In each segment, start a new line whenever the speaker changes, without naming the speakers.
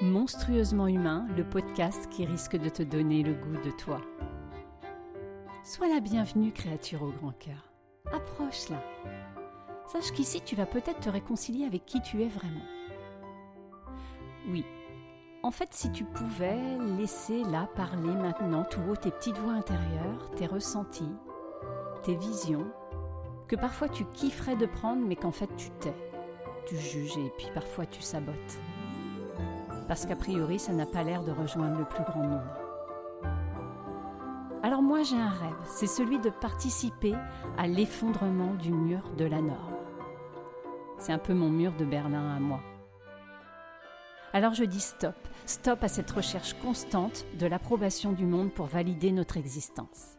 Monstrueusement humain, le podcast qui risque de te donner le goût de toi. Sois la bienvenue, créature au grand cœur. Approche-la. Sache qu'ici, tu vas peut-être te réconcilier avec qui tu es vraiment. Oui, en fait, si tu pouvais laisser là parler maintenant tout haut tes petites voix intérieures, tes ressentis, tes visions, que parfois tu kifferais de prendre, mais qu'en fait tu tais, tu juges et puis parfois tu sabotes. Parce qu'a priori, ça n'a pas l'air de rejoindre le plus grand nombre. Alors moi, j'ai un rêve, c'est celui de participer à l'effondrement du mur de la norme. C'est un peu mon mur de Berlin à moi. Alors je dis stop à cette recherche constante de l'approbation du monde pour valider notre existence.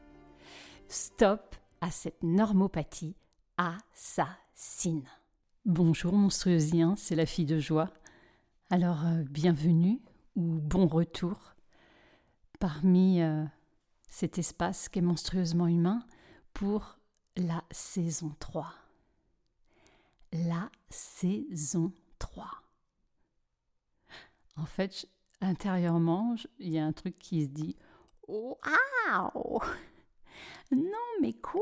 Stop à cette normopathie assassine. Bonjour monstrueusien, c'est la fille de joie. Alors, bienvenue ou bon retour parmi cet espace qui est monstrueusement humain pour la saison 3. La saison 3. En fait, intérieurement, il y a un truc qui se dit « Waouh ! Non mais quoi ?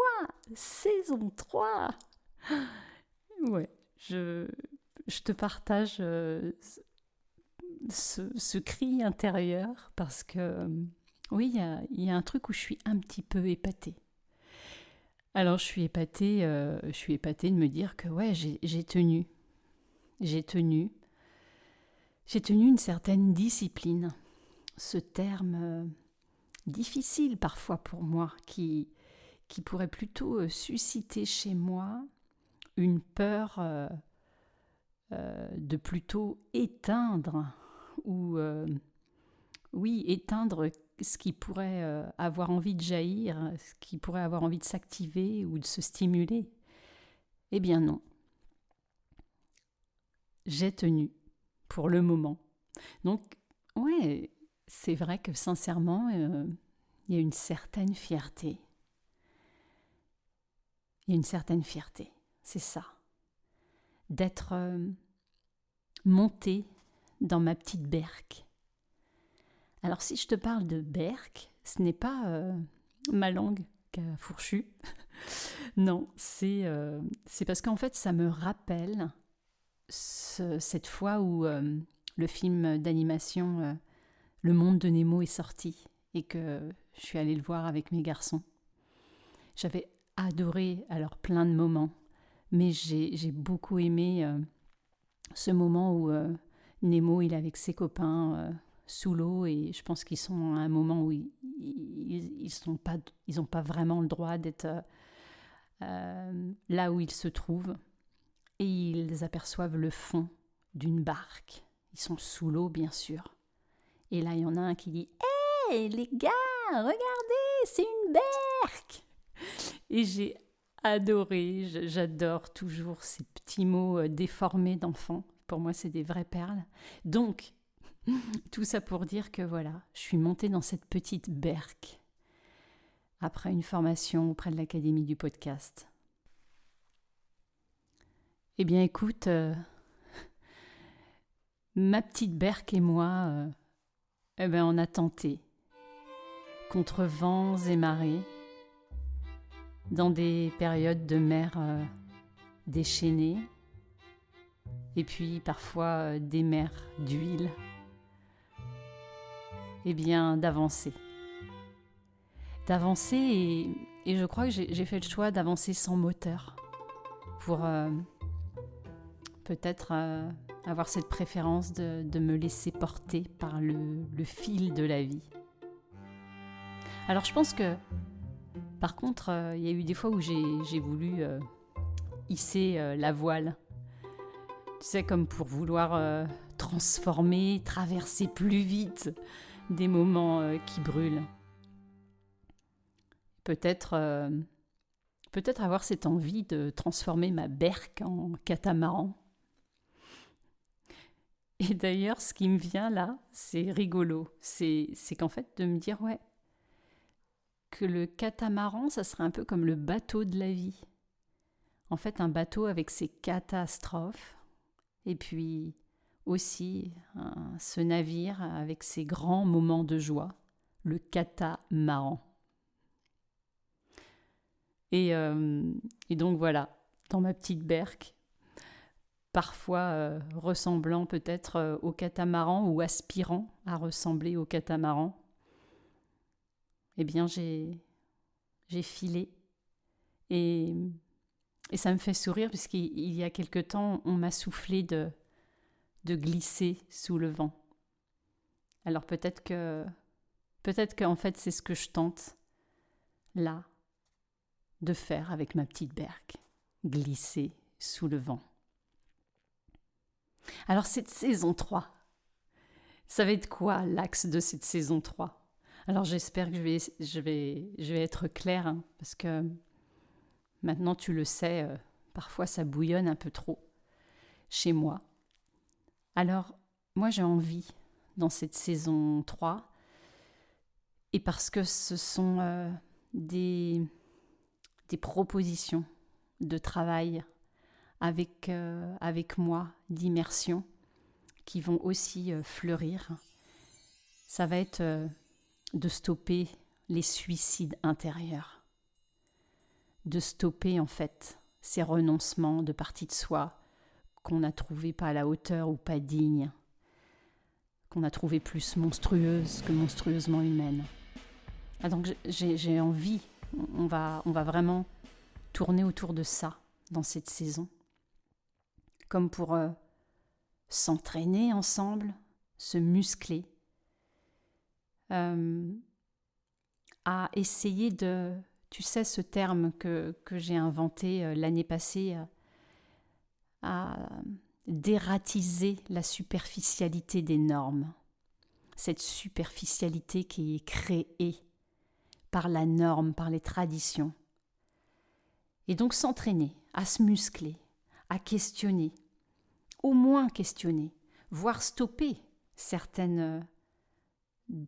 Saison 3 ?» Ouais, je te partage ce cri intérieur parce que oui, il y a un truc où je suis un petit peu épatée. Alors je suis épatée de me dire que ouais, j'ai tenu une certaine discipline. Ce terme difficile parfois pour moi qui pourrait plutôt susciter chez moi une peur de plutôt éteindre ou éteindre ce qui pourrait avoir envie de jaillir, ce qui pourrait avoir envie de s'activer ou de se stimuler. Eh bien non. J'ai tenu pour le moment. Donc, ouais, c'est vrai que sincèrement, il y a une certaine fierté. Il y a une certaine fierté, c'est ça. D'être montée dans ma petite berque. Alors si je te parle de berque, ce n'est pas ma langue qui a fourchu. Non, c'est parce qu'en fait ça me rappelle cette fois où le film d'animation Le Monde de Nemo est sorti et que je suis allée le voir avec mes garçons. J'avais adoré alors plein de moments, mais j'ai beaucoup aimé ce moment où Nemo il est avec ses copains sous l'eau et je pense qu'ils sont à un moment où ils n'ont pas vraiment le droit d'être là où ils se trouvent et ils aperçoivent le fond d'une barque. Ils sont sous l'eau bien sûr. Et là il y en a un qui dit « Hey les gars, regardez, c'est une berque !» Et j'ai adoré, j'adore toujours ces petits mots déformés d'enfants. Pour moi, c'est des vraies perles. Donc, tout ça pour dire que voilà, je suis montée dans cette petite berque après une formation auprès de l'Académie du podcast. Eh bien, écoute, ma petite berque et moi, on a tenté, contre vents et marées, dans des périodes de mer déchaînées, et puis parfois des mers d'huile, eh bien d'avancer. Et je crois que j'ai fait le choix d'avancer sans moteur pour peut-être avoir cette préférence de me laisser porter par le fil de la vie. Alors je pense que par contre, il y a eu des fois où j'ai voulu hisser la voile. Tu sais, comme pour vouloir transformer, traverser plus vite des moments qui brûlent. Peut-être avoir cette envie de transformer ma berque en catamaran. Et d'ailleurs, ce qui me vient là, c'est rigolo. C'est qu'en fait, de me dire, ouais, que le catamaran, ça serait un peu comme le bateau de la vie. En fait, un bateau avec ses catastrophes. Et puis, aussi ce navire avec ses grands moments de joie, le catamaran. Et donc voilà, dans ma petite berque, parfois ressemblant peut-être au catamaran ou aspirant à ressembler au catamaran, eh bien j'ai filé et ça me fait sourire puisqu'il y a quelque temps, on m'a soufflé de glisser sous le vent. Alors peut-être qu'en fait c'est ce que je tente là de faire avec ma petite berque, glisser sous le vent. Alors cette saison 3, ça va être quoi l'axe de cette saison 3 ? Alors j'espère que je vais être claire, hein, parce que maintenant tu le sais, parfois ça bouillonne un peu trop chez moi. Alors moi j'ai envie dans cette saison 3, et parce que ce sont des propositions de travail avec moi, d'immersion, qui vont aussi fleurir. Ça va être de stopper les suicides intérieurs, de stopper en fait ces renoncements de partie de soi qu'on a trouvés pas à la hauteur ou pas dignes, qu'on a trouvées plus monstrueuses que monstrueusement humaines. Ah, donc j'ai envie, on va vraiment tourner autour de ça dans cette saison, comme pour s'entraîner ensemble, se muscler, à essayer de, tu sais, ce terme que j'ai inventé l'année passée, à dératiser la superficialité des normes, cette superficialité qui est créée par la norme, par les traditions. Et donc s'entraîner, à se muscler, à questionner, au moins questionner, voire stopper certaines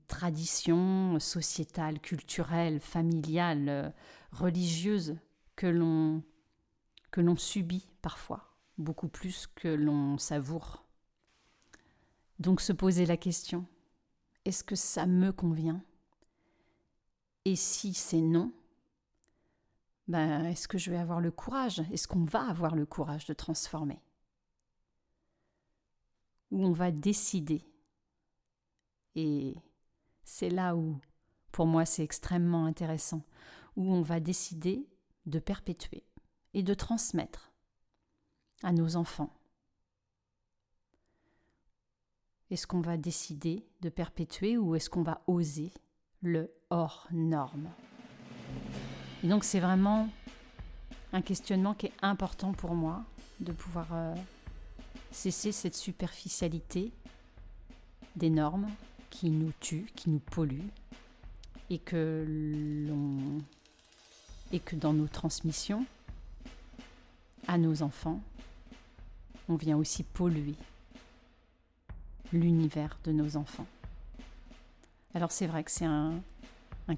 traditions sociétales, culturelles, familiales, religieuses que l'on subit parfois, beaucoup plus que l'on savoure. Donc se poser la question, est-ce que ça me convient ? Et si c'est non, est-ce que je vais avoir le courage ? Est-ce qu'on va avoir le courage de transformer ? Ou on va décider ? Et c'est là où, pour moi, c'est extrêmement intéressant, où on va décider de perpétuer et de transmettre à nos enfants. Est-ce qu'on va décider de perpétuer ou est-ce qu'on va oser le hors norme ? Et donc c'est vraiment un questionnement qui est important pour moi, de pouvoir cesser cette superficialité des normes qui nous tuent, qui nous polluent, et que dans nos transmissions à nos enfants, on vient aussi polluer l'univers de nos enfants. Alors c'est vrai que c'est un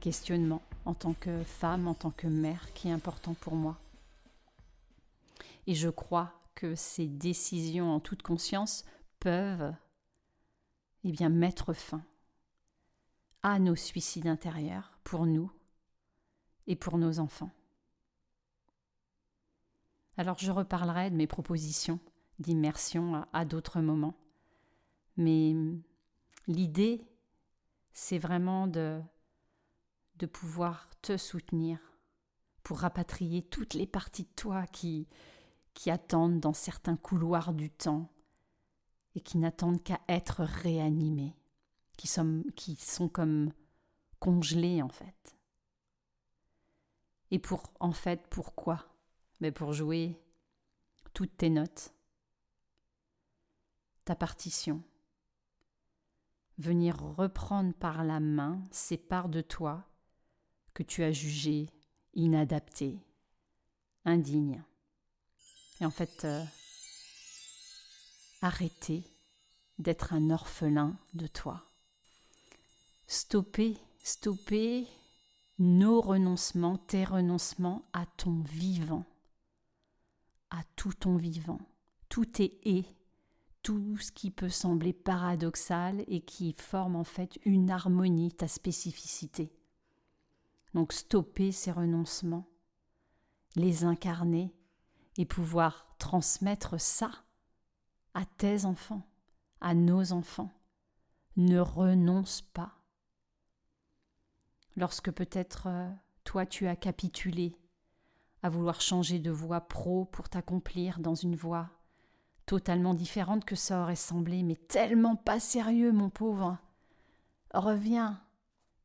questionnement en tant que femme, en tant que mère, qui est important pour moi. Et je crois que ces décisions en toute conscience peuvent mettre fin à nos suicides intérieurs pour nous et pour nos enfants. Alors je reparlerai de mes propositions d'immersion à d'autres moments. Mais l'idée, c'est vraiment de pouvoir te soutenir pour rapatrier toutes les parties de toi qui attendent dans certains couloirs du temps et qui n'attendent qu'à être réanimées, qui sont comme congelées en fait. Et pourquoi ? Pour jouer toutes tes notes, ta partition, venir reprendre par la main ces parts de toi que tu as jugées inadaptées, indignes. Et en fait, arrêter d'être un orphelin de toi. Stopper nos renoncements, tes renoncements à ton vivant, à tout ton vivant. Tout est tout ce qui peut sembler paradoxal et qui forme en fait une harmonie, ta spécificité. Donc stopper ces renoncements, les incarner et pouvoir transmettre ça à tes enfants, à nos enfants. Ne renonce pas. Lorsque peut-être toi tu as capitulé à vouloir changer de voie pro pour t'accomplir dans une voie totalement différente que ça aurait semblé, mais tellement pas sérieux, mon pauvre. Reviens,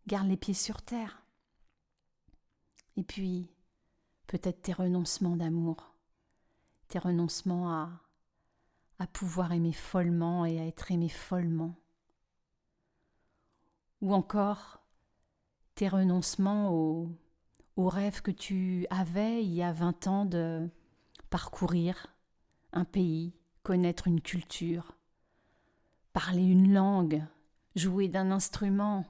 garde les pieds sur terre. Et puis, peut-être tes renoncements d'amour, tes renoncements à pouvoir aimer follement et à être aimé follement. Ou encore, tes renoncements aux rêves que tu avais il y a 20 ans de parcourir un pays, connaître une culture, parler une langue, jouer d'un instrument,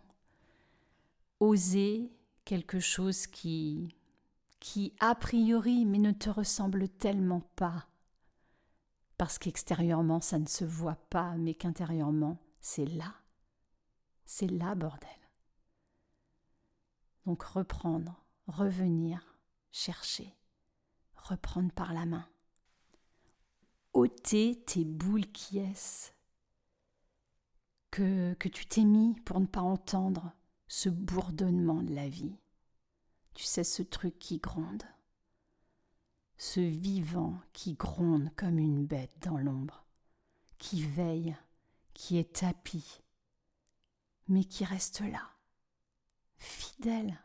oser quelque chose qui a priori, mais ne te ressemble tellement pas, parce qu'extérieurement ça ne se voit pas, mais qu'intérieurement c'est là, bordel. Donc reprendre, revenir, chercher, reprendre par la main. Ôter tes boules qui est que tu t'es mis pour ne pas entendre ce bourdonnement de la vie. Tu sais, ce truc qui gronde, ce vivant qui gronde comme une bête dans l'ombre, qui veille, qui est tapi, mais qui reste là, fidèle,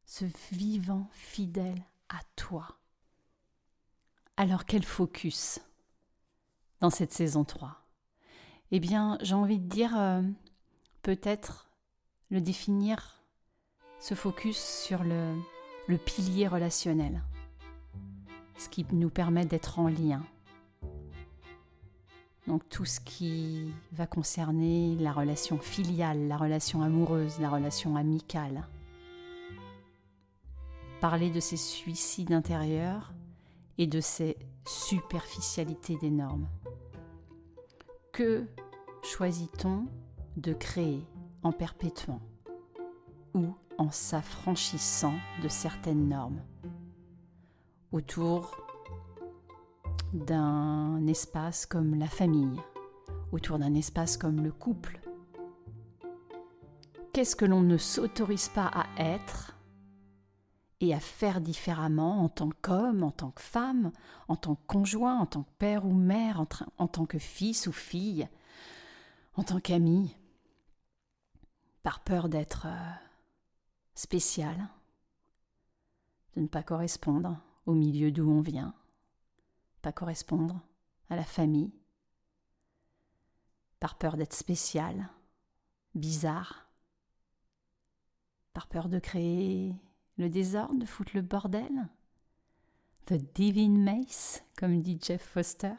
ce vivant fidèle à toi. Alors quel focus dans cette saison 3 ? Eh bien, j'ai envie de dire peut-être le définir, ce focus sur le pilier relationnel, ce qui nous permet d'être en lien. Donc tout ce qui va concerner la relation filiale, la relation amoureuse, la relation amicale. Parler de ces suicides intérieurs et de ces superficialités des normes. Que choisit-on de créer en perpétuant ou en s'affranchissant de certaines normes autour d'un espace comme la famille, autour d'un espace comme le couple? Qu'est-ce que l'on ne s'autorise pas à être et à faire différemment en tant qu'homme, en tant que femme, en tant que conjoint, en tant que père ou mère, en tant que fils ou fille, en tant qu'ami, par peur d'être spécial, de ne pas correspondre au milieu d'où on vient, pas correspondre à la famille, par peur d'être spécial, bizarre, par peur de créer le désordre, de foutre le bordel, the divine mace, comme dit Jeff Foster,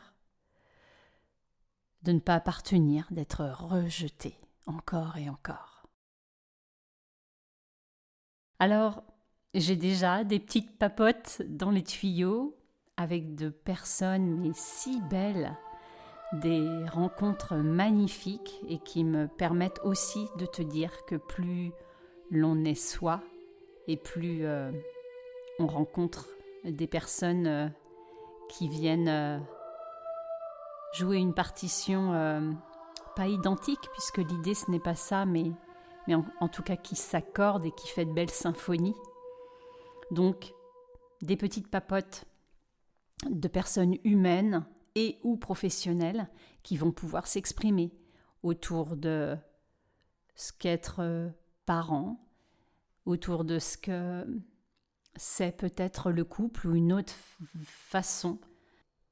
de ne pas appartenir, d'être rejeté encore et encore. Alors, j'ai déjà des petites papotes dans les tuyaux avec de personnes mais si belles, des rencontres magnifiques et qui me permettent aussi de te dire que plus l'on est soi et plus on rencontre des personnes qui viennent jouer une partition pas identique, puisque l'idée ce n'est pas ça, mais en tout cas qui s'accorde et qui fait de belles symphonies. Donc des petites papotes de personnes humaines et ou professionnelles qui vont pouvoir s'exprimer autour de ce qu'être parent, autour de ce que c'est peut-être le couple ou une autre façon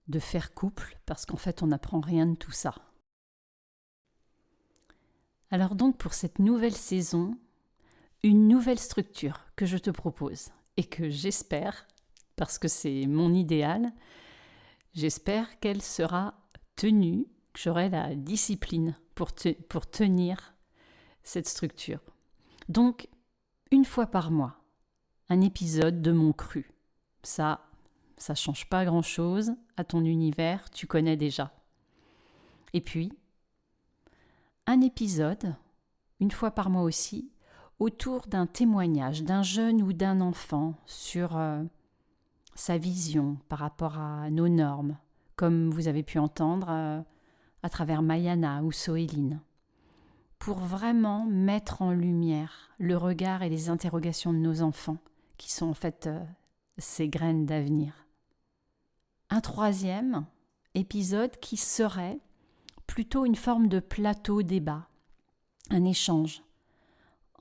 de faire couple, parce qu'en fait on n'apprend rien de tout ça. Alors donc pour cette nouvelle saison, une nouvelle structure que je te propose et que j'espère, parce que c'est mon idéal, j'espère qu'elle sera tenue, que j'aurai la discipline pour tenir cette structure. Donc, une fois par mois, un épisode de Mon Cru. Ça change pas grand-chose à ton univers, tu connais déjà. Et puis, un épisode, une fois par mois aussi, autour d'un témoignage d'un jeune ou d'un enfant sur sa vision par rapport à nos normes, comme vous avez pu entendre à travers Mayana ou Soéline, pour vraiment mettre en lumière le regard et les interrogations de nos enfants, qui sont en fait ces graines d'avenir. Un troisième épisode qui serait plutôt une forme de plateau débat, un échange,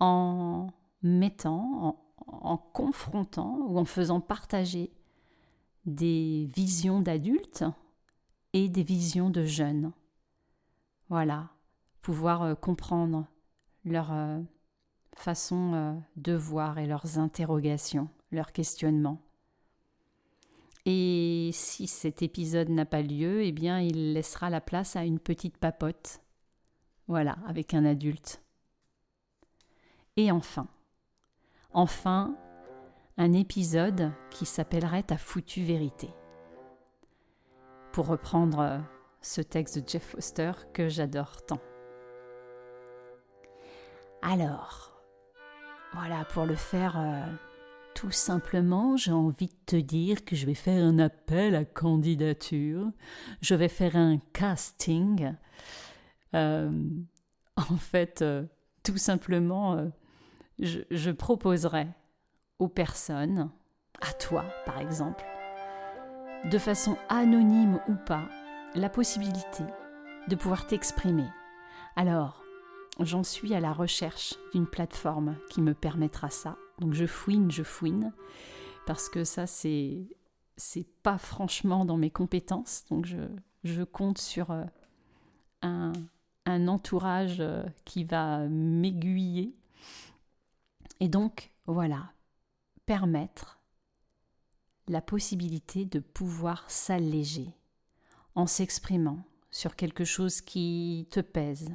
en mettant, en confrontant ou en faisant partager des visions d'adultes et des visions de jeunes. Voilà, pouvoir comprendre leur façon de voir et leurs interrogations, leurs questionnements. Et si cet épisode n'a pas lieu, eh bien il laissera la place à une petite papote, voilà, avec un adulte. Et enfin, un épisode qui s'appellerait Ta foutue vérité. Pour reprendre ce texte de Jeff Foster que j'adore tant. Alors, voilà, pour le faire tout simplement, j'ai envie de te dire que je vais faire un appel à candidature. Je vais faire un casting. En fait, tout simplement, je proposerai aux personnes, à toi par exemple, de façon anonyme ou pas, la possibilité de pouvoir t'exprimer. Alors, j'en suis à la recherche d'une plateforme qui me permettra ça. Donc je fouine, parce que ça c'est pas franchement dans mes compétences. Donc je compte sur un entourage qui va m'aiguiller. Et donc voilà, permettre la possibilité de pouvoir s'alléger en s'exprimant sur quelque chose qui te pèse,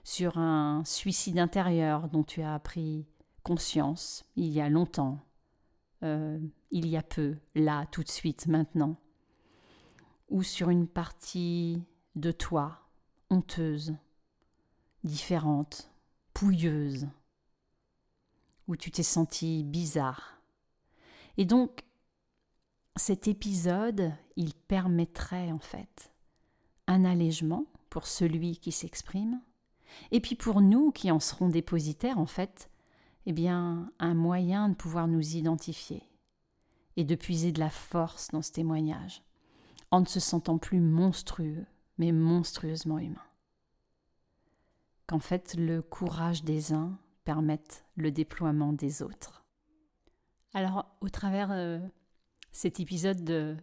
sur un suicide intérieur dont tu as pris conscience il y a longtemps, il y a peu, là, tout de suite, maintenant, ou sur une partie de toi honteuse, différente, pouilleuse, où tu t'es senti bizarre. Et donc, cet épisode, il permettrait en fait un allègement pour celui qui s'exprime, et puis pour nous qui en serons dépositaires, en fait, eh bien, un moyen de pouvoir nous identifier et de puiser de la force dans ce témoignage, en ne se sentant plus monstrueux, mais monstrueusement humain. Qu'en fait, le courage des uns permette le déploiement des autres. Alors, au travers cet épisode de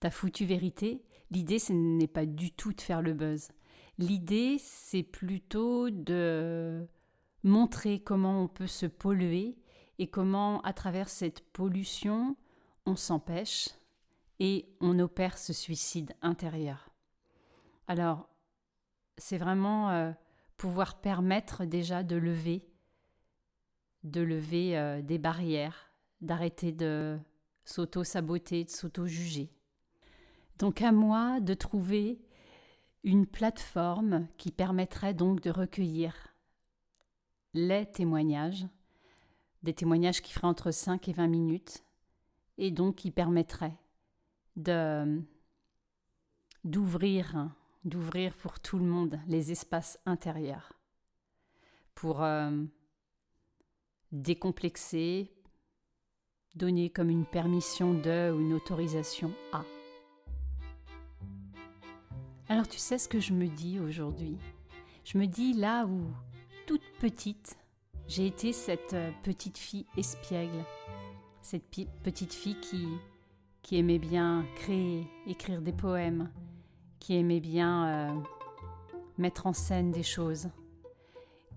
Ta foutue vérité, l'idée, ce n'est pas du tout de faire le buzz. L'idée, c'est plutôt de montrer comment on peut se polluer et comment, à travers cette pollution, on s'empêche et on opère ce suicide intérieur. Alors, c'est vraiment pouvoir permettre déjà de lever des barrières, d'arrêter de s'auto-saboter, de s'auto-juger. Donc à moi de trouver une plateforme qui permettrait donc de recueillir les témoignages, des témoignages qui feraient entre 5 et 20 minutes, et donc qui permettraient d'ouvrir pour tout le monde les espaces intérieurs, pour décomplexer, donner comme une permission de ou une autorisation à. Alors tu sais ce que je me dis aujourd'hui ? Je me dis là où, toute petite, j'ai été cette petite fille espiègle, cette petite fille qui aimait bien créer, écrire des poèmes, qui aimait bien mettre en scène des choses,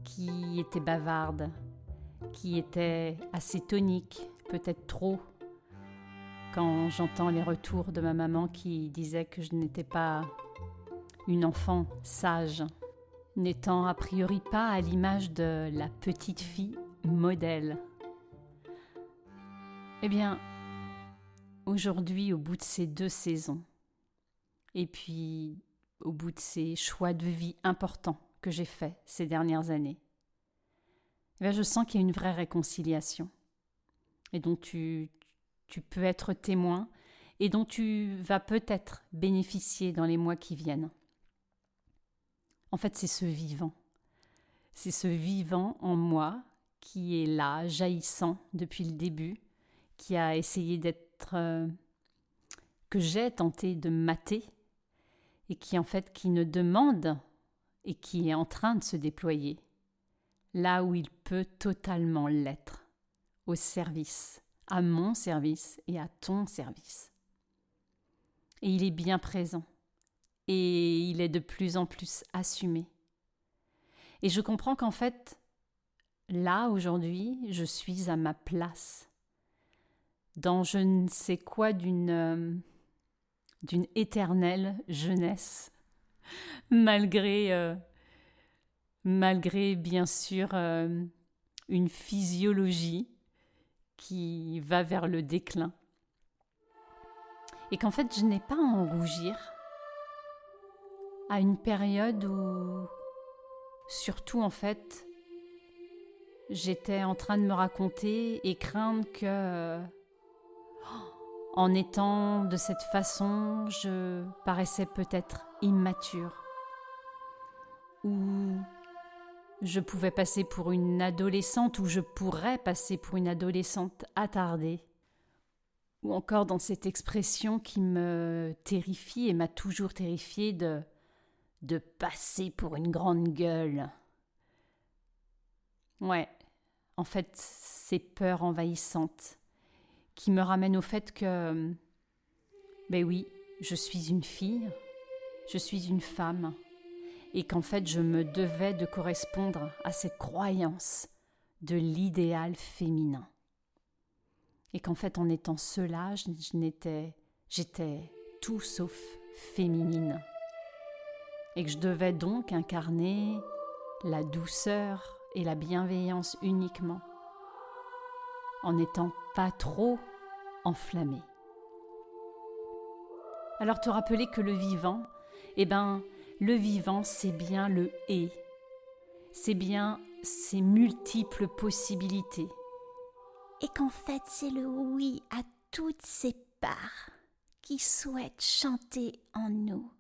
qui était bavarde, qui était assez tonique, peut-être trop, quand j'entends les retours de ma maman qui disait que je n'étais pas une enfant sage, n'étant a priori pas à l'image de la petite fille modèle. Eh bien, aujourd'hui, au bout de ces 2 saisons, et puis au bout de ces choix de vie importants que j'ai faits ces dernières années, je sens qu'il y a une vraie réconciliation et dont tu peux être témoin et dont tu vas peut-être bénéficier dans les mois qui viennent. En fait, c'est ce vivant. C'est ce vivant en moi qui est là, jaillissant depuis le début, qui a essayé d'être... que j'ai tenté de mater et qui ne demande et qui est en train de se déployer là où il peut totalement l'être, au service, à mon service et à ton service. Et il est bien présent et il est de plus en plus assumé. Et je comprends qu'en fait, là, aujourd'hui, je suis à ma place, dans je ne sais quoi d'une éternelle jeunesse, malgré bien sûr une physiologie qui va vers le déclin. Et qu'en fait, je n'ai pas à en rougir à une période où, surtout en fait, j'étais en train de me raconter et craindre que, en étant de cette façon, je paraissais peut-être immature. Ou je pouvais passer pour une adolescente, ou je pourrais passer pour une adolescente attardée. Ou encore dans cette expression qui me terrifie et m'a toujours terrifiée de passer pour une grande gueule. Ouais, en fait, ces peurs envahissantes qui me ramènent au fait que, ben oui, je suis une fille, je suis une femme, et qu'en fait, je me devais de correspondre à cette croyance de l'idéal féminin. Et qu'en fait, en étant cela, j'étais tout sauf féminine. Et que je devais donc incarner la douceur et la bienveillance uniquement, en n'étant pas trop enflammée. Alors te rappeler que le vivant, le vivant, c'est bien le « et », c'est bien ses multiples possibilités.
Et qu'en fait, c'est le oui à toutes ces parts qui souhaitent chanter en nous.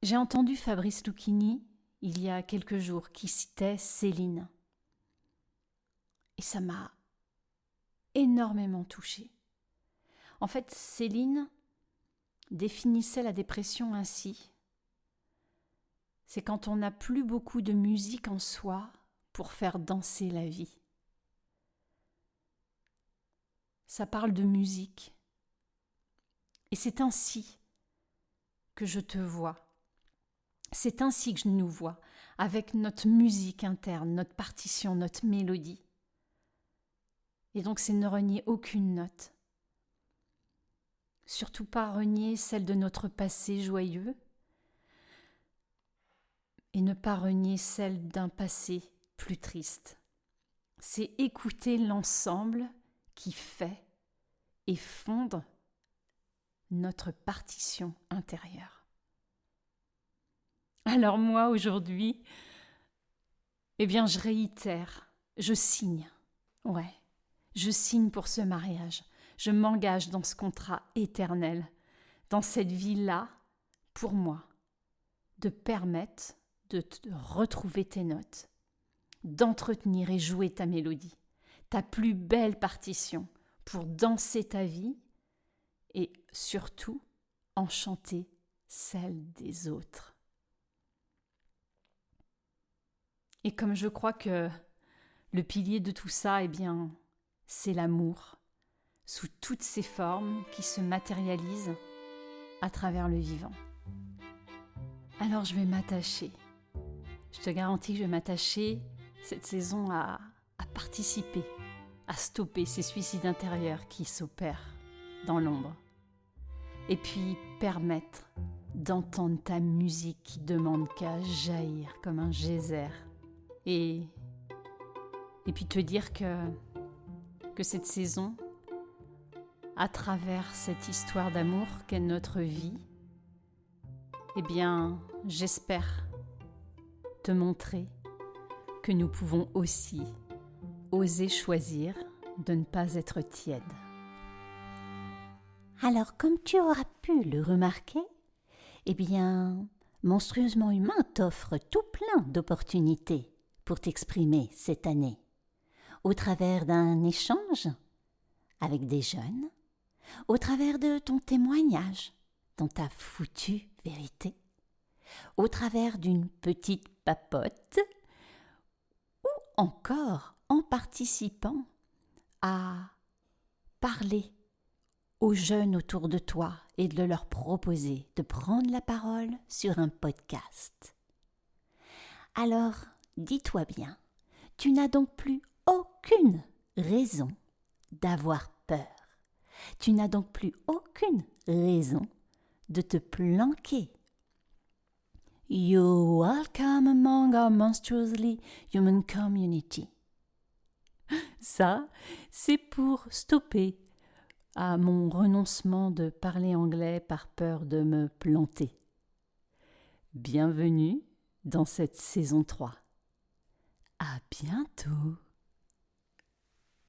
J'ai entendu Fabrice Lucchini, il y a quelques jours, qui citait Céline. Et ça m'a énormément touchée. En fait, Céline définissait la dépression ainsi. C'est quand on n'a plus beaucoup de musique en soi pour faire danser la vie. Ça parle de musique. Et c'est ainsi que je te vois. C'est ainsi que je nous vois, avec notre musique interne, notre partition, notre mélodie. Et donc c'est ne renier aucune note. Surtout pas renier celle de notre passé joyeux et ne pas renier celle d'un passé plus triste. C'est écouter l'ensemble qui fait et fonde notre partition intérieure. Alors moi, aujourd'hui, je réitère, je signe. Ouais, je signe pour ce mariage. Je m'engage dans ce contrat éternel, dans cette vie-là, pour moi, de permettre de retrouver tes notes, d'entretenir et jouer ta mélodie, ta plus belle partition, pour danser ta vie et surtout enchanter celle des autres. Et comme je crois que le pilier de tout ça, c'est l'amour, sous toutes ses formes qui se matérialisent à travers le vivant. Alors je vais m'attacher. Je te garantis que je vais m'attacher cette saison à participer, à stopper ces suicides intérieurs qui s'opèrent dans l'ombre. Et puis permettre d'entendre ta musique qui demande qu'à jaillir comme un geyser. Et puis te dire que cette saison, à travers cette histoire d'amour qu'est notre vie, Eh bien, j'espère te montrer que nous pouvons aussi oser choisir de ne pas être tiède.
Alors, comme tu auras pu le remarquer, eh bien, Monstrueusement Humain t'offre tout plein d'opportunités pour t'exprimer cette année, au travers d'un échange avec des jeunes, au travers de ton témoignage dans ta foutue vérité, au travers d'une petite papote, ou encore en participant à parler aux jeunes autour de toi et de leur proposer de prendre la parole sur un podcast. Alors, dis-toi bien, tu n'as donc plus aucune raison d'avoir peur. Tu n'as donc plus aucune raison de te planquer. You're welcome among our monstrously human community.
Ça, c'est pour stopper à mon renoncement de parler anglais par peur de me planter. Bienvenue dans cette saison 3. À bientôt.